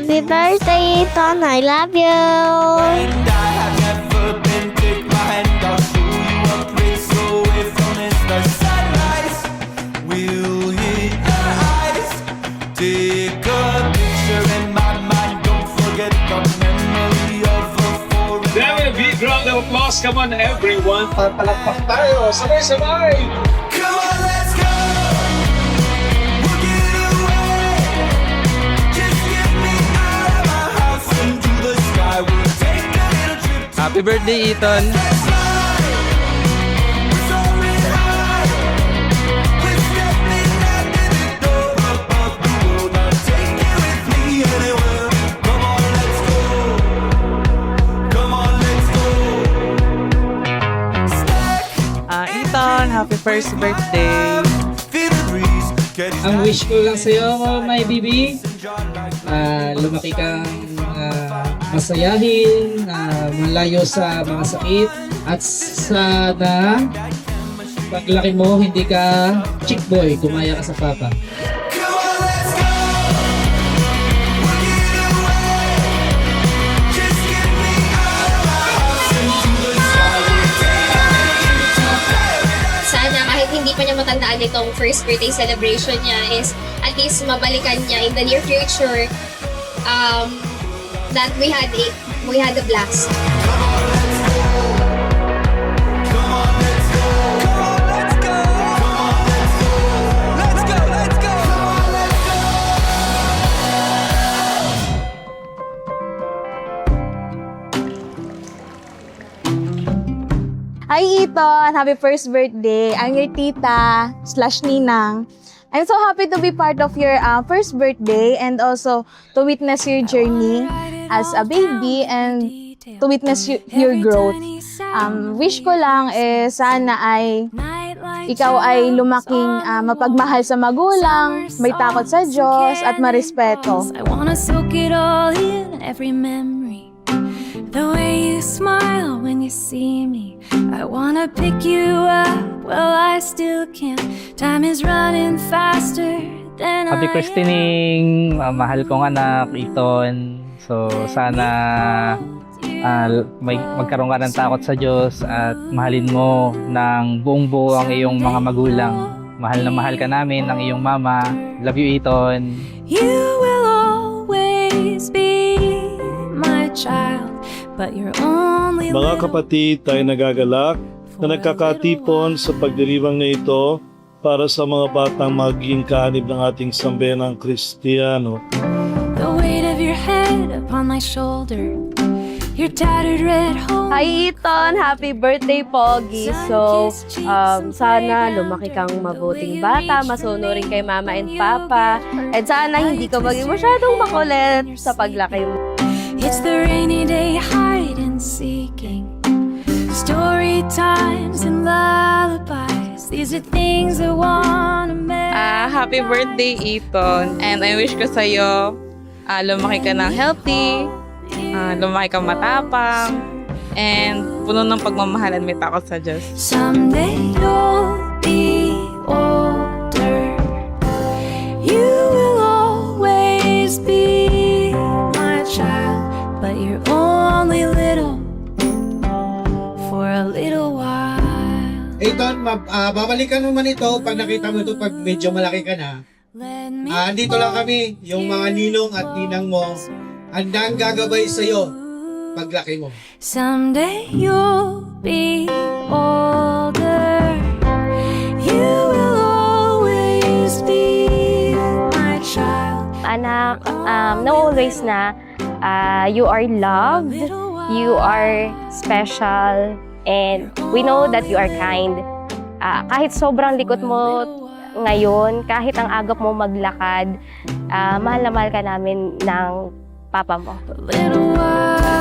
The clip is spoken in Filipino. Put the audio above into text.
Happy birthday, Ethan. I love you. And I have never been, take my hand, I'll show you a place away from this. The sunrise will hit your eyes. Take a picture in my mind, don't forget the memory of a foreign. Very big round of applause. Come on, everyone. Palakpak tayo. Sabay-sabay. Come on, let's go. We'll get away. Just get me out of my house into the sky. We'll take a little trip to Happy birthday, Ethan! let's fly. We're soaring high. We're stepping out to the door above the world. I'll take you with me anywhere. Come on, let's go. Come on, let's go. Ethan, happy first birthday! Feel the breeze. Get it Ang wish ko lang sa'yo, my baby, lumaki kang masayahin, malayo sa mga sakit, at sana paglaki mo, hindi ka chick boy, gumaya ka sa papa. Come on, let's go. We'll get away. Just get me out of my house into the sky. We'll take a little trip to paradise. Sana kahit hindi pa niya matandaan itong first birthday celebration niya is at least mabalikan niya in the near future that we had a blast. Come on, let's go. Come on, let's go. Come on, let's go. Come on, let's go. Let's go, let's go. Come on, let's go. Hi Ethan! Happy first birthday! I'm your tita / ninang. I'm so happy to be part of your first birthday and also to witness your journey as a baby and to witness your growth. Wish ko lang sana ay ikaw ay lumaking mapagmahal sa magulang, may takot sa Diyos at marespeto. I wanna soak it all in, every memory. The way you smile when you see me. I wanna pick you up, well I still can't. Time is running faster than Happy christening, mahal kong anak, Ethan. So sana magkaroon ka ng takot sa Diyos at mahalin mo ng buong buo ang iyong mga magulang. Mahal na mahal ka namin ng iyong mama. Love you, Ethan. You will always be my child, but you're only Mga little. kapatid, tayo nagagalak na nagkakatipon sa pagdiriwang na ito para sa mga batang magiging kaanib ng ating sambayanang Kristiyano. The weight of your head upon my shoulder, your tattered red home. Hi Ethan! Happy birthday, Pogi! So, sana lumaki kang mabuting bata, masunurin kay mama and papa, and sana hindi ka maging masyadong makulit sa paglaki mo. It's the rainy day hide and seeking, story times and lullabies. These are things I wanna make. Happy birthday, Ethan. And I wish ko sa'yo, lumaki ka ng healthy, lumaki kang matapang, and puno ng pagmamahalan, may takot sa Diyos. Someday you'll be older. You will always be my child, but you're only little for a little while. Ethan, babalikan mo man ito pag nakita mo ito pag medyo malaki ka na. Let me Andito lang kami, yung mga ninong at ninang mo, handang gagabay sa'yo paglaki mo. Someday you'll be older. You will always be my child. Anak, know always na you are loved, you are special, and we know that you are kind. Kahit sobrang likot mo ngayon, kahit ang agap mo maglakad, mahal na mahal ka namin ng papa mo. A little while.